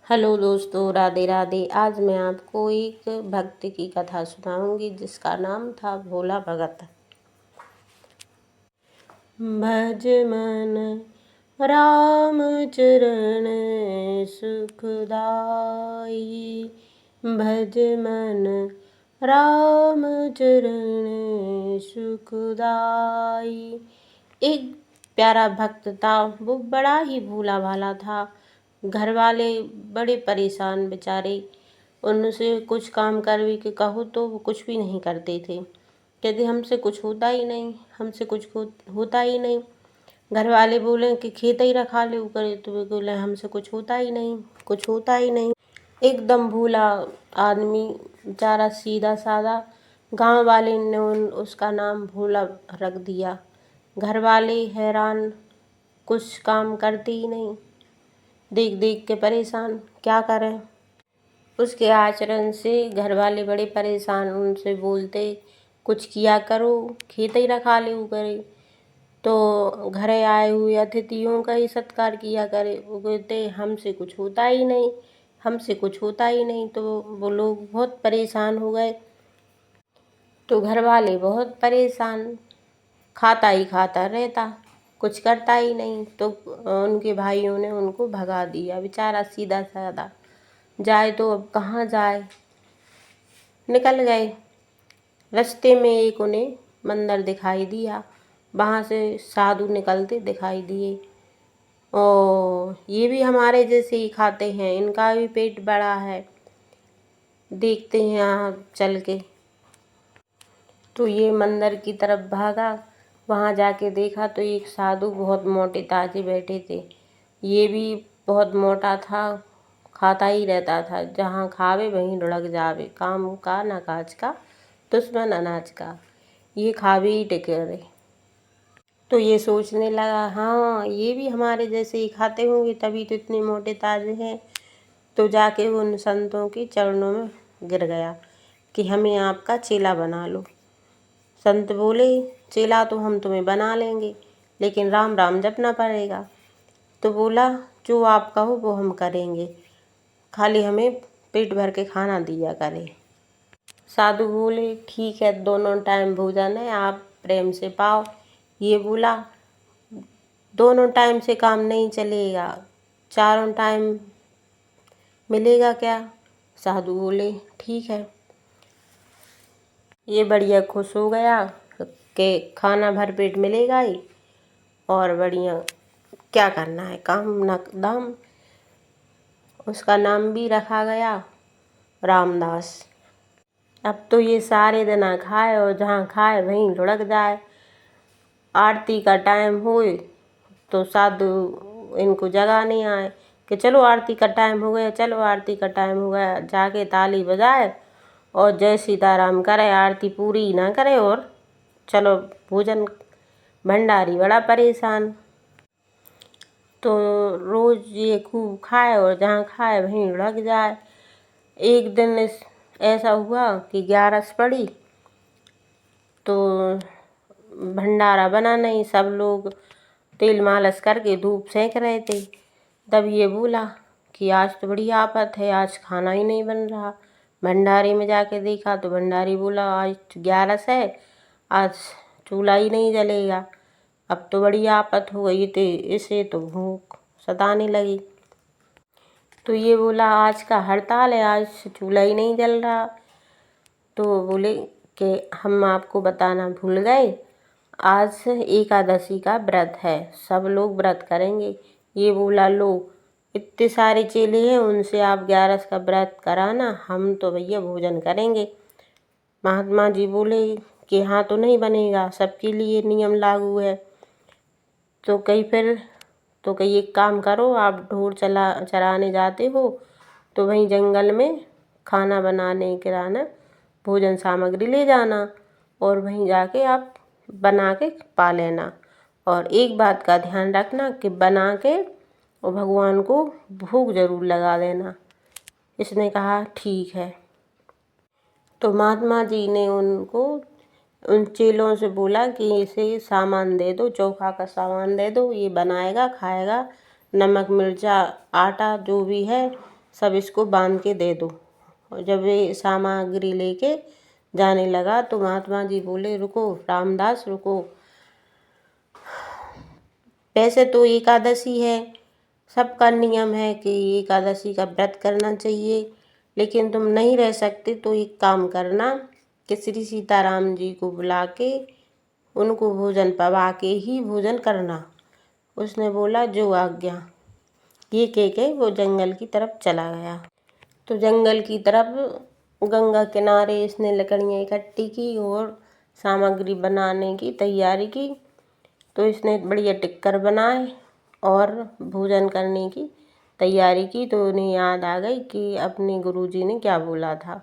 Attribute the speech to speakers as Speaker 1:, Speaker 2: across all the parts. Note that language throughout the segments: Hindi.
Speaker 1: हेलो दोस्तों, राधे राधे। आज मैं आपको एक भक्त की कथा सुनाऊंगी जिसका नाम था भोला भगत। भज मन राम चरण सुखदाई, भज मन राम चरण सुखदाई। एक प्यारा भक्त था, वो बड़ा ही भोला भाला था। घर वाले बड़े परेशान बेचारे, उनसे कुछ काम करने के कहो तो वो कुछ भी नहीं करते थे। कहते हमसे कुछ होता ही नहीं, हमसे कुछ होता ही नहीं। घर वाले बोले कि खेत ही रखा ले करे, तो वे बोले हमसे कुछ होता ही नहीं, कुछ होता ही नहीं। एकदम भोला आदमी बेचारा, सीधा साधा। गांव वाले ने उसका नाम भोला रख दिया। घर वाले हैरान, कुछ काम करते ही नहीं, देख देख के परेशान, क्या करें। उसके आचरण से घर वाले बड़े परेशान, उनसे बोलते कुछ किया करो, खेत ही रखा ले करे, तो घरे आए हुए अतिथियों का ही सत्कार किया करे। वो कहते हमसे कुछ होता ही नहीं, हमसे कुछ होता ही नहीं। तो वो लोग बहुत परेशान हो गए। तो घर वाले बहुत परेशान, खाता ही खाता रहता, कुछ करता ही नहीं। तो उनके भाइयों ने उनको भगा दिया। बेचारा सीधा साधा, जाए तो अब कहाँ जाए। निकल गए। रास्ते में एक उन्हें मंदिर दिखाई दिया, वहाँ से साधु निकलते दिखाई दिए। और ये भी हमारे जैसे ही खाते हैं, इनका भी पेट बड़ा है, देखते हैं यहाँ चल के। तो ये मंदिर की तरफ भागा। वहाँ जाके देखा तो एक साधु बहुत मोटे ताजे बैठे थे। ये भी बहुत मोटा था, खाता ही रहता था, जहाँ खावे वहीं लुढ़क जावे, काम का ना काज का, दुश्मन अनाज का, ये खावे ही टिके रहे। तो ये सोचने लगा, हाँ ये भी हमारे जैसे ही खाते होंगे, तभी तो इतने मोटे ताजे हैं। तो जाके उन संतों के चरणों में गिर गया कि हमें आपका चेला बना लो। संत बोले चेला तो हम तुम्हें बना लेंगे, लेकिन राम राम जपना पड़ेगा। तो बोला जो आप कहो वो हम करेंगे, खाली हमें पेट भर के खाना दिया करे। साधु बोले ठीक है, दोनों टाइम भोजन है, आप प्रेम से पाओ। ये बोला दोनों टाइम से काम नहीं चलेगा, चारों टाइम मिलेगा क्या। साधु बोले ठीक है। ये बढ़िया खुश हो गया कि खाना भर पेट मिलेगा ही, और बढ़िया क्या करना है, काम न दाम। उसका नाम भी रखा गया रामदास। अब तो ये सारे दिन खाए और जहाँ खाए वहीं लुढ़क जाए। आरती का टाइम होए तो साधु इनको जगाने आए कि चलो आरती का टाइम हो गया, चलो आरती का टाइम हो गया। जाके ताली बजाए और जय सीताराम करे, आरती पूरी ना करे और चलो भोजन। भंडारी बड़ा परेशान। तो रोज ये खूब खाए और जहाँ खाए वहीं लुढ़क जाए। एक दिन ऐसा हुआ कि 11 पड़ी, तो भंडारा बना नहीं, सब लोग तेल मालिश करके धूप सेंक रहे थे। तब ये बोला कि आज तो बड़ी आफत है, आज खाना ही नहीं बन रहा। भंडारे में जाके देखा तो भंडारी बोला आज 11 है, आज चूल्हा ही नहीं जलेगा, अब तो बड़ी आफत हो गई थी, इसे तो भूख सताने लगी। तो ये बोला आज का हड़ताल है, आज चूल्हा ही नहीं जल रहा। तो बोले कि हम आपको बताना भूल गए, आज एकादशी का व्रत है, सब लोग व्रत करेंगे। ये बोला लो इतने सारे चेले हैं, उनसे आप 11 का व्रत कराना, हम तो भैया भोजन करेंगे। महात्मा जी बोले कि हाँ तो नहीं बनेगा, सबके लिए नियम लागू है। तो कहीं एक काम करो, आप ढोर चराने जाते हो तो वहीं जंगल में खाना बनाने किराना भोजन सामग्री ले जाना, और वहीं जाके आप बना के पा लेना। और एक बात का ध्यान रखना कि बना के और भगवान को भोग जरूर लगा देना। इसने कहा ठीक है। तो महात्मा जी ने उन चेलों से बोला कि इसे सामान दे दो, चोखा का सामान दे दो, ये बनाएगा खाएगा, नमक मिर्चा आटा जो भी है सब इसको बांध के दे दो। और जब ये सामग्री लेके जाने लगा तो महात्मा जी बोले, रुको रामदास रुको, वैसे तो एकादशी है, सबका नियम है कि एकादशी का व्रत करना चाहिए, लेकिन तुम नहीं रह सकते तो एक काम करना कि श्री सीताराम जी को बुला के उनको भोजन पवा के ही भोजन करना। उसने बोला जो आज्ञा। ये कह के वो जंगल की तरफ चला गया। तो जंगल की तरफ गंगा किनारे इसने लकड़ियाँ इकट्ठी की और सामग्री बनाने की तैयारी की। तो इसने बढ़िया टिक्कर बनाए और भोजन करने की तैयारी की। तो उन्हें याद आ गई कि अपने गुरुजी ने क्या बोला था।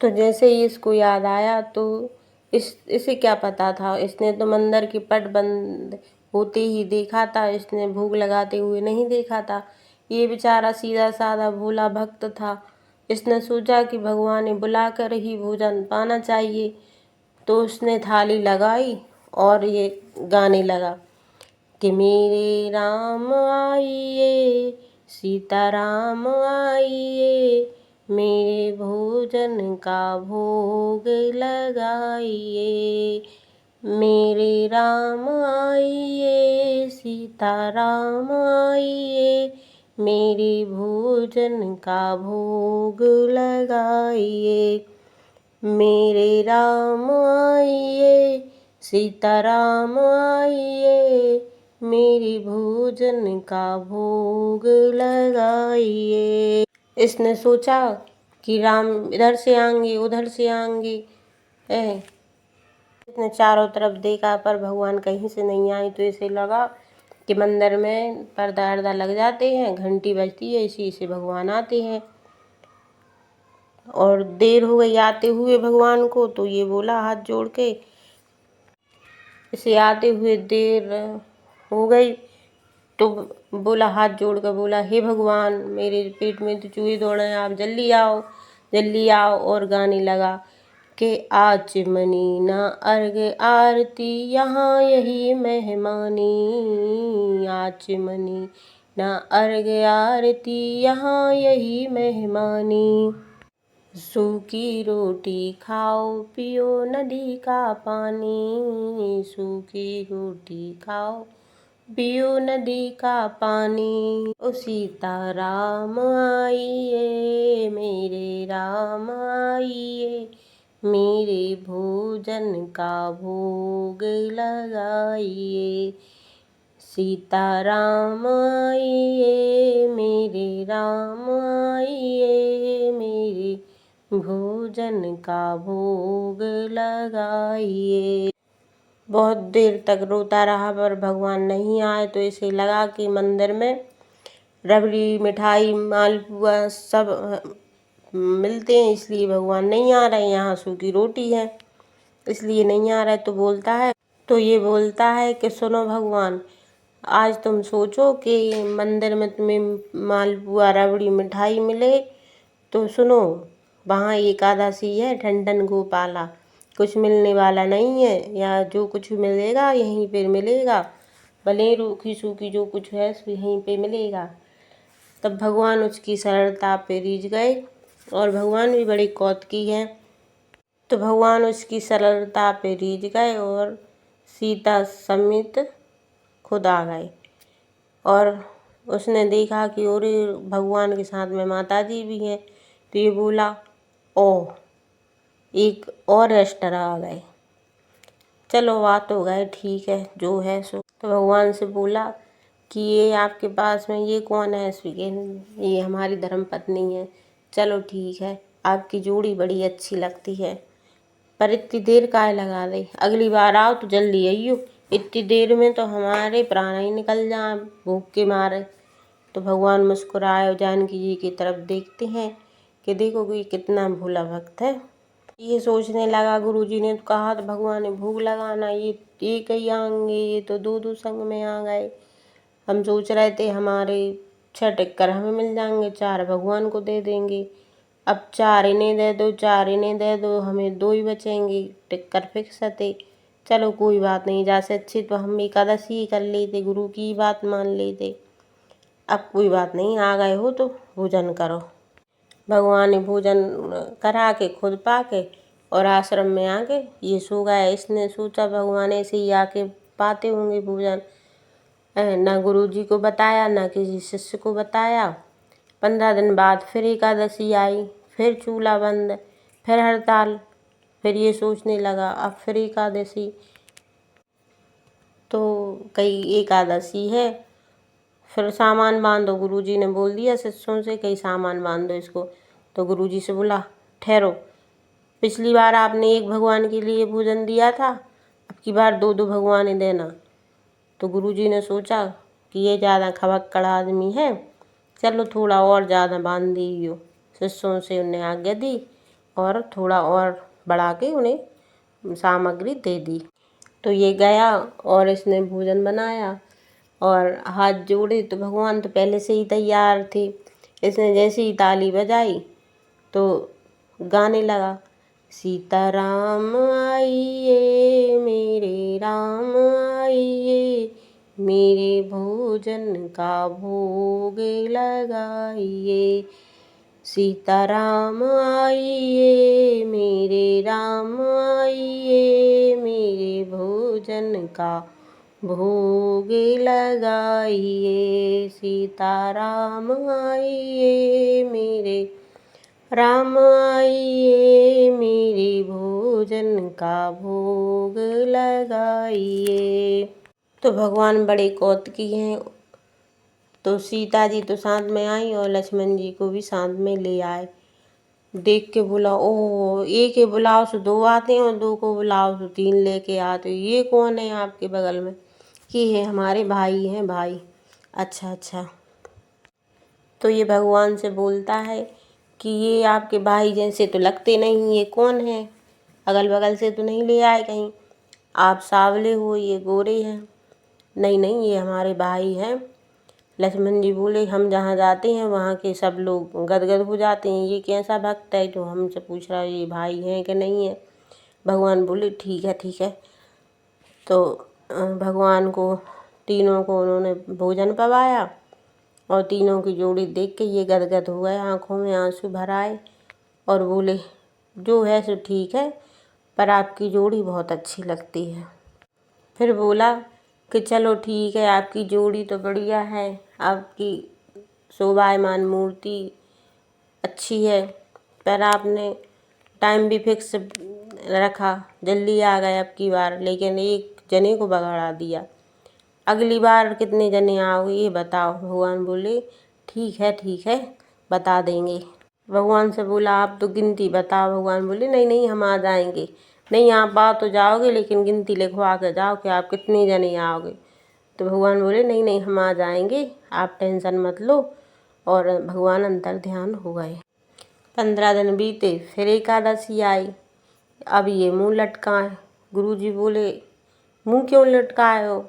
Speaker 1: तो जैसे ही इसको याद आया तो इसे क्या पता था, इसने तो मंदिर के पट बंद होते ही देखा था, इसने भोग लगाते हुए नहीं देखा था। ये बेचारा सीधा साधा भोला भक्त था। इसने सोचा कि भगवान ने बुलाकर ही भोजन पाना चाहिए। तो उसने थाली लगाई और ये गाने लगा कि मेरे राम आइए, सीताराम आइए, मेरे भोजन का भोग लगाइए। मेरे राम आइए, सीताराम आइए, मेरे भोजन का भोग लगाइए। मेरे राम आइए, सीताराम आइए, मेरे भोजन का भोग लगाइए। इसने सोचा कि राम इधर से आएंगे उधर से आएंगे। इसने चारों तरफ देखा पर भगवान कहीं से नहीं आए। तो इसे लगा कि मंदिर में पर्दा अर्दा लग जाते हैं, घंटी बजती है, इसी से भगवान आते हैं। और देर हो गई आते हुए भगवान को। तो ये बोला हाथ जोड़ के, इसे आते हुए देर हो गई। तो बोला हाथ जोड़ कर बोला, हे भगवान मेरे पेट में तो चूहे दौड़ रहे हैं, आप जल्दी आओ जल्दी आओ। और गाने लगा कि आचमनी ना अर्घ आरती यहाँ यही मेहमानी, आचमनी ना अर्घ आरती यहाँ यही मेहमानी। सूखी रोटी खाओ पियो नदी का पानी, सूखी रोटी खाओ पियो नदी का पानी। ओ सीताराम आइए, मेरे राम आइए, मेरे भोजन का भोग लगाइए। सीताराम आइए, मेरे राम आइए, मेरे भोजन का भोग लगाइए। बहुत देर तक रोता रहा पर भगवान नहीं आए। तो इसे लगा कि मंदिर में रबड़ी मिठाई मालपुआ सब मिलते हैं, इसलिए भगवान नहीं आ रहे। यहाँ सूखी रोटी है इसलिए नहीं आ रहे। तो ये बोलता है कि सुनो भगवान, आज तुम सोचो कि मंदिर में तुम्हें मालपुआ रबड़ी मिठाई मिले, तो सुनो वहाँ एकादशी है, ठंडन गोपाला, कुछ मिलने वाला नहीं है। या जो कुछ मिलेगा यहीं पर मिलेगा, भले रूखी सूखी जो कुछ है यहीं पे मिलेगा। तब भगवान उसकी सरलता पे रीझ गए और भगवान भी बड़े कौतुकी हैं। तो भगवान उसकी सरलता पे रीझ गए और सीता समेत खुद आ गए। और उसने देखा कि और भगवान के साथ में माता जी भी हैं। तो ये बोला, ओ एक और एक्स्ट्रा आ गए, चलो बात हो गए, ठीक है जो है सो। तो भगवान से बोला कि ये आपके पास में ये कौन है? ये हमारी धर्मपत्नी है। चलो ठीक है, आपकी जोड़ी बड़ी अच्छी लगती है, पर इतनी देर काहे लगा रही? अगली बार आओ तो जल्दी आइयो, इतनी देर में तो हमारे प्राण ही निकल जाए भूख के मारे। तो भगवान मुस्कुराए और जानकी जी की तरफ देखते हैं कि देखो कि कितना भोला भक्त है। ये सोचने लगा, गुरुजी ने तो कहा तो भगवान ने भोग लगाना, ये कहीं आएंगे, ये तो दो संग में आ गए। हम सोच रहे थे हमारे 6 टिक्कर हमें मिल जाएंगे, 4 भगवान को दे देंगे। अब 4 इन्हें दे दो 4 इन्हें दे दो, हमें 2 ही बचेंगे, टिक्कर फिक्स थे। चलो कोई बात नहीं, जैसे अच्छी तो हम एकादशी ही कर लेते, गुरु की बात मान लेते। अब कोई बात नहीं, आ गए हो तो भोजन करो। भगवान ने भोजन करा के खुद पाके और आश्रम में आके ये सो गया। इसने सोचा भगवान ऐसे ही आके पाते होंगे भोजन, ना गुरुजी को बताया ना किसी शिष्य को बताया। 15 दिन बाद फिर एकादशी आई, फिर चूल्हा बंद, फिर हड़ताल। फिर ये सोचने लगा अब फिर एकादशी, तो कई एकादशी है, फिर सामान बांधो। गुरुजी ने बोल दिया शिष्यों से कई सामान बांधो इसको। तो गुरुजी से बोला ठहरो, पिछली बार आपने एक भगवान के लिए भोजन दिया था, अब की बार 2-2 भगवान देना। तो गुरुजी ने सोचा कि ये ज़्यादा खबक्कड़ आदमी है, चलो थोड़ा और ज़्यादा बांध दीजिए। शिष्यों से उन्हें आज्ञा दी और थोड़ा और बढ़ा के उन्हें सामग्री दे दी। तो ये गया और इसने भोजन बनाया और हाथ जोड़े, तो भगवान तो पहले से ही तैयार थे। इसने जैसे ही ताली बजाई तो गाने लगा, सीताराम आइए मेरे राम आइए, मेरे भोजन का भोग लगाइए। सीताराम आइए मेरे राम आइए, मेरे भोजन का भोग लगाइए। सीताराम आइए मेरे राम आइए, मेरे भोजन का भोग लगाइए। तो भगवान बड़े कौतुकी हैं। तो सीता जी तो साथ में आई और लक्ष्मण जी को भी साथ में ले आए। देख के बोला ओह, एक ही बुलाओ तो 2 आते हैं और 2 को बुलाओ तो 3 लेके आते हो, ये कौन है आपके बगल में? कि है हमारे भाई हैं भाई। अच्छा अच्छा। तो ये भगवान से बोलता है कि ये आपके भाई जैसे तो लगते नहीं, ये कौन है? अगल बगल से तो नहीं ले आए कहीं, आप सांवले हो ये गोरे हैं। नहीं नहीं, ये हमारे भाई हैं। लक्ष्मण जी बोले हम जहाँ जाते हैं वहाँ के सब लोग गदगद हो जाते हैं, ये कैसा भक्त है जो हमसे पूछ रहा है ये भाई हैं कि नहीं है? भगवान बोले ठीक है ठीक है। तो भगवान को तीनों को उन्होंने भोजन पवाया और तीनों की जोड़ी देख के ये गदगद हो गए, आंखों में आंसू भर आए और बोले जो है सो ठीक है, पर आपकी जोड़ी बहुत अच्छी लगती है। फिर बोला कि चलो ठीक है, आपकी जोड़ी तो बढ़िया है, आपकी शोभायमान मूर्ति अच्छी है, पर आपने टाइम भी फिक्स रखा, जल्दी आ गए अब की बार, लेकिन एक जने को बगड़ा दिया। अगली बार कितने जने आओगे ये बताओ। भगवान बोले ठीक है बता देंगे। भगवान से बोला आप तो गिनती बताओ। भगवान बोले नहीं नहीं, हम आ जाएंगे। नहीं आप आ तो जाओगे, लेकिन गिनती लिखवा के जाओ कि आप कितने जने आओगे। तो भगवान बोले नहीं नहीं, हम आ जाएंगे, आप टेंशन मत लो। और भगवान अंतर ध्यान हो गए। 15 दिन बीते, फिर एकादशी आई। अब ये मुँह लटकाए। गुरुजी बोले मुँह क्यों लटकाए हो,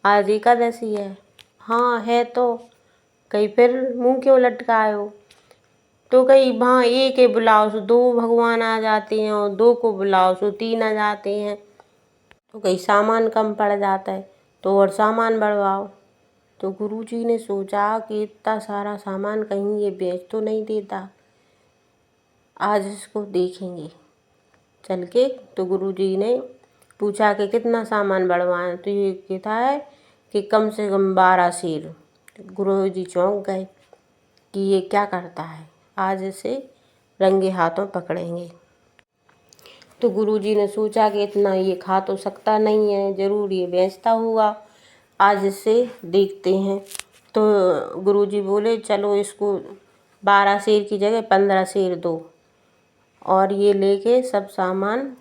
Speaker 1: आज एकादशी है। हाँ है तो। कहीं फिर मुँह क्यों लटकाए हो? तो कहीं हाँ एक ही बुलाओ सो 2 भगवान आ जाते हैं और 2 को बुलाओ सो 3 आ जाते हैं। तो कहीं सामान कम पड़ जाता है तो और सामान बढ़वाओ। तो गुरुजी ने सोचा कि इतना सारा सामान कहीं ये बेच तो नहीं देता, आज इसको देखेंगे चल के। तो गुरुजी ने पूछा कि कितना सामान बढ़वाएं, तो ये कहता है कि कम से कम 12 शेर। गुरुजी चौंक गए कि ये क्या करता है, आज इसे रंगे हाथों पकड़ेंगे। तो गुरुजी ने सोचा कि इतना ये खा तो सकता नहीं है, ज़रूर ये बेचता होगा, आज इसे देखते हैं। तो गुरुजी बोले चलो इसको 12 शेर की जगह 15 शेर दो। और ये लेके सब सामान,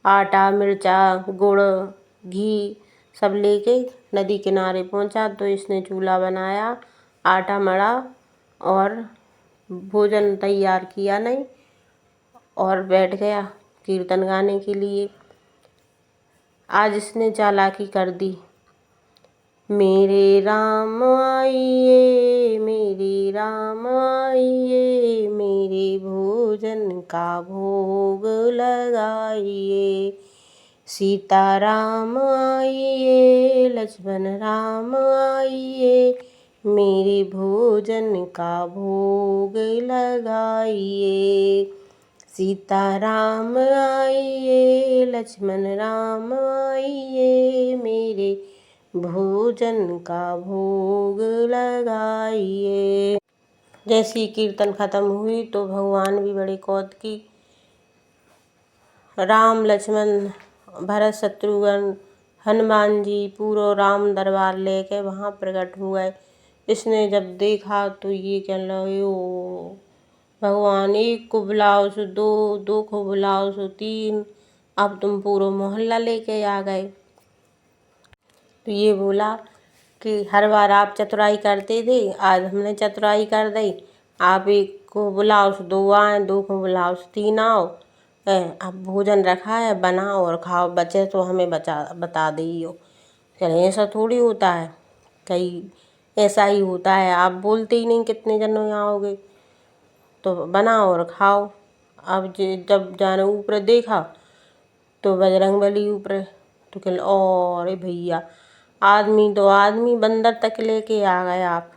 Speaker 1: आटा मिर्चा गुड़ घी सब लेके नदी किनारे पहुंचा। तो इसने चूल्हा बनाया, आटा मढ़ा और भोजन तैयार किया नहीं और बैठ गया कीर्तन गाने के लिए। आज इसने चालाकी कर दी। मेरे राम आइए मेरे राम आइए, मेरे भोजन का भोग लगाइए। सीता राम आइए लक्ष्मण राम आइए, मेरे भोजन का भोग लगाइए। सीताराम आइए, लक्ष्मण राम आइए, मेरे भोजन का भोग लगाइए। जैसी कीर्तन खत्म हुई तो भगवान भी बड़े कौतुकी, राम लक्ष्मण भरत शत्रुघ्न हनुमान जी पूरा राम दरबार लेके वहाँ प्रकट हुए। इसने जब देखा तो ये कह लगे, ओ भगवान, एक को बुलाओ सो दो, दो को बुलाओ सो तीन, अब तुम पूरा मोहल्ला लेके आ गए। तो ये बोला कि हर बार आप चतुराई करते थे, आज हमने चतुराई कर दी। आप एक को बुलाओ सो दो आए, दो को बुलाओ सो तीन आओ। अब भोजन रखा है, बनाओ और खाओ, बचे तो हमें बता दियो। चले ऐसा थोड़ी होता है, कहीं ऐसा ही होता है, आप बोलते ही नहीं कितने जनों यहाँ आओगे, तो बनाओ और खाओ। अब जब जाने ऊपर देखा तो बजरंगबली ऊपर, तो कह और भैया, आदमी तो आदमी, बंदर तक लेके आ गए आप।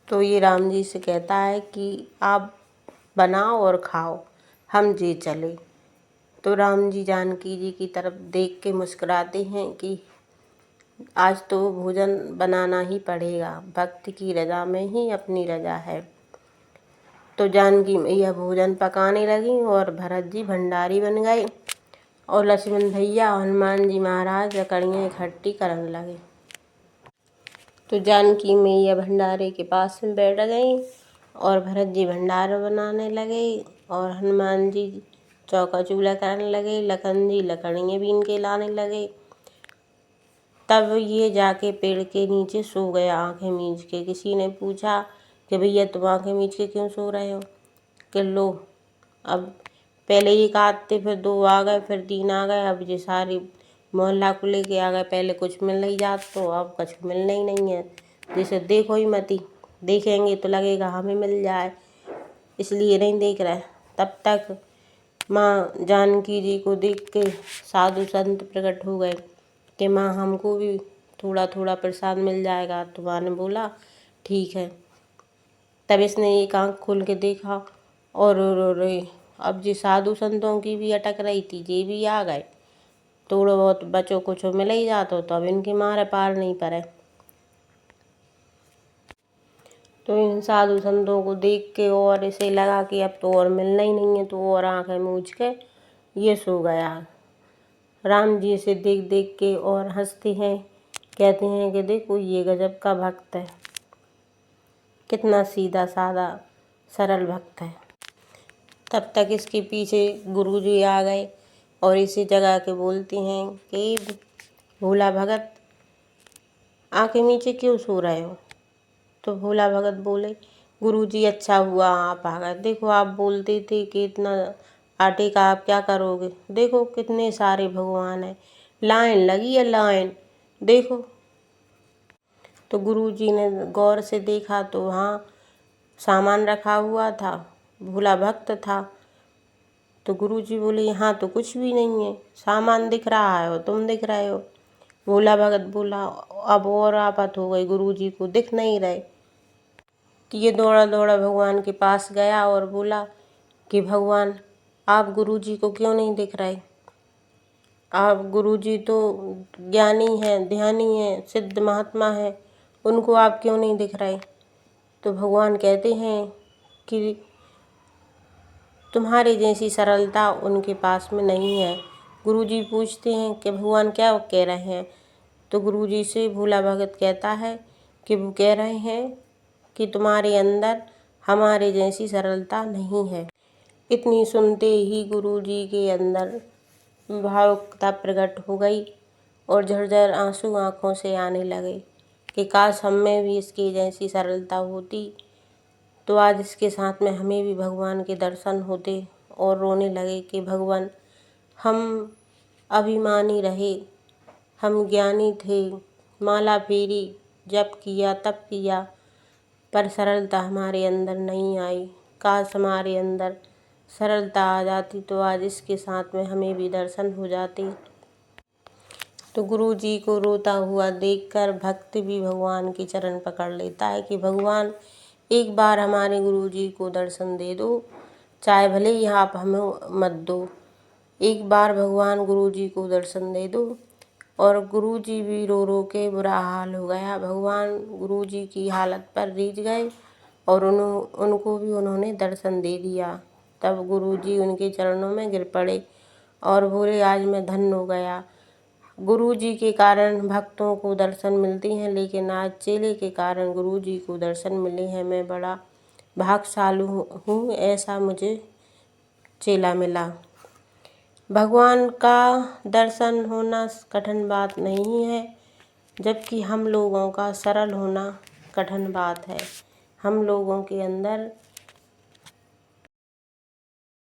Speaker 1: तो ये राम जी से कहता है कि आप बनाओ और खाओ, हम जी चले। तो राम जी जानकी जी की तरफ देख के मुस्कुराते हैं कि आज तो भोजन बनाना ही पड़ेगा, भक्त की रजा में ही अपनी रजा है। तो जानकी मैया भोजन पकाने लगी और भरत जी भंडारी बन गए और लक्ष्मण भैया हनुमान जी महाराज लकड़ियाँ इकट्ठी करने लगे। तो जानकी मैया भंडारे के पास में बैठ गई और भरत जी भंडारा बनाने लगे और हनुमान जी चौका चूल्हा करने लगे, लखन जी लकड़ियाँ बीन के लाने लगे। तब ये जाके पेड़ के नीचे सो गया आंखें मीच के। किसी ने पूछा कि भैया तुम आंखें मीच के क्यों सो रहे हो? कि लो, अब पहले एक आते, फिर दो आ गए, फिर तीन आ गए, अब ये सारी मोहल्ला को लेके आ गए। पहले कुछ मिल नहीं जात तो अब कुछ मिलना ही नहीं है। जैसे देखो ही मती, देखेंगे तो लगेगा हमें मिल जाए, इसलिए नहीं देख रहे। तब तक माँ जानकी जी को देख के साधु संत प्रकट हो गए कि माँ हमको भी थोड़ा थोड़ा प्रसाद मिल जाएगा। तो माँ ने बोला ठीक है। तब इसने एक आँख खोल के देखा और रो अब जी साधु संतों की भी अटक रही थी, ये भी आ गए। थोड़ा बहुत बचो कुछ मिल ही जातो तो अब इनके मारे पार नहीं पड़े। तो इन साधु संतों को देख के और इसे लगा कि अब तो और मिलना ही नहीं है, तो और आंखें मूझ के ये सो गया। राम जी इसे देख देख के और हंसते हैं, कहते हैं कि देखो ये गजब का भक्त है, कितना सीधा साधा सरल भक्त है। तब तक इसके पीछे गुरुजी आ गए और इसे जगा के बोलती हैं कि भोला भगत, आंखें नीचे क्यों सो रहे हो? तो भोला भगत बोले, गुरुजी अच्छा हुआ आप आ गए। देखो आप बोलते थे कि इतना आटे का आप क्या करोगे, देखो कितने सारे भगवान हैं, लाइन लगी है लाइन, देखो। तो गुरुजी ने गौर से देखा तो वहाँ सामान रखा हुआ था, भोला भक्त था। तो गुरुजी बोले यहाँ तो कुछ भी नहीं है, सामान दिख रहा है और तुम दिख रहे हो। भोला भगत बोला अब और आफत हो गई, गुरुजी को दिख नहीं रहे। तो ये दौड़ा दौड़ा भगवान के पास गया और बोला कि भगवान आप गुरुजी को क्यों नहीं दिख रहे? आप गुरुजी तो ज्ञानी हैं, ध्यानी हैं, सिद्ध महात्मा हैं, उनको आप क्यों नहीं दिख रहे? तो भगवान कहते हैं कि तुम्हारी जैसी सरलता उनके पास में नहीं है। गुरुजी पूछते हैं कि भगवान क्या कह रहे हैं? तो गुरुजी से भोला भगत कहता है कि वो कह रहे हैं कि तुम्हारे अंदर हमारे जैसी सरलता नहीं है। इतनी सुनते ही गुरुजी के अंदर भावुकता प्रकट हो गई और झरझर आंसू आँखों से आने लगे कि काश हम में भी इसकी जैसी सरलता होती तो आज इसके साथ में हमें भी भगवान के दर्शन होते। और रोने लगे कि भगवान हम अभिमानी रहे, हम ज्ञानी थे, माला फेरी जब किया तब किया, पर सरलता हमारे अंदर नहीं आई। काश हमारे अंदर सरलता आ जाती तो आज इसके साथ में हमें भी दर्शन हो जाते। तो गुरु जी को रोता हुआ देखकर भक्त भी भगवान के चरण पकड़ लेता है कि भगवान एक बार हमारे गुरु जी को दर्शन दे दो, चाहे भले ही आप हमें मत दो। एक बार भगवान गुरु जी को दर्शन दे दो। और गुरु जी भी रो रो के बुरा हाल हो गया। भगवान गुरु जी की हालत पर रीझ गए और उनको भी उन्होंने दर्शन दे दिया। तब गुरु जी उनके चरणों में गिर पड़े और बोले, आज मैं धन्य हो गया। गुरु जी के कारण भक्तों को दर्शन मिलती हैं, लेकिन आज चेले के कारण गुरु जी को दर्शन मिले हैं। मैं बड़ा भाग्यशाली हूँ, ऐसा मुझे चेला मिला। भगवान का दर्शन होना कठिन बात नहीं है, जबकि हम लोगों का सरल होना कठिन बात है। हम लोगों के अंदर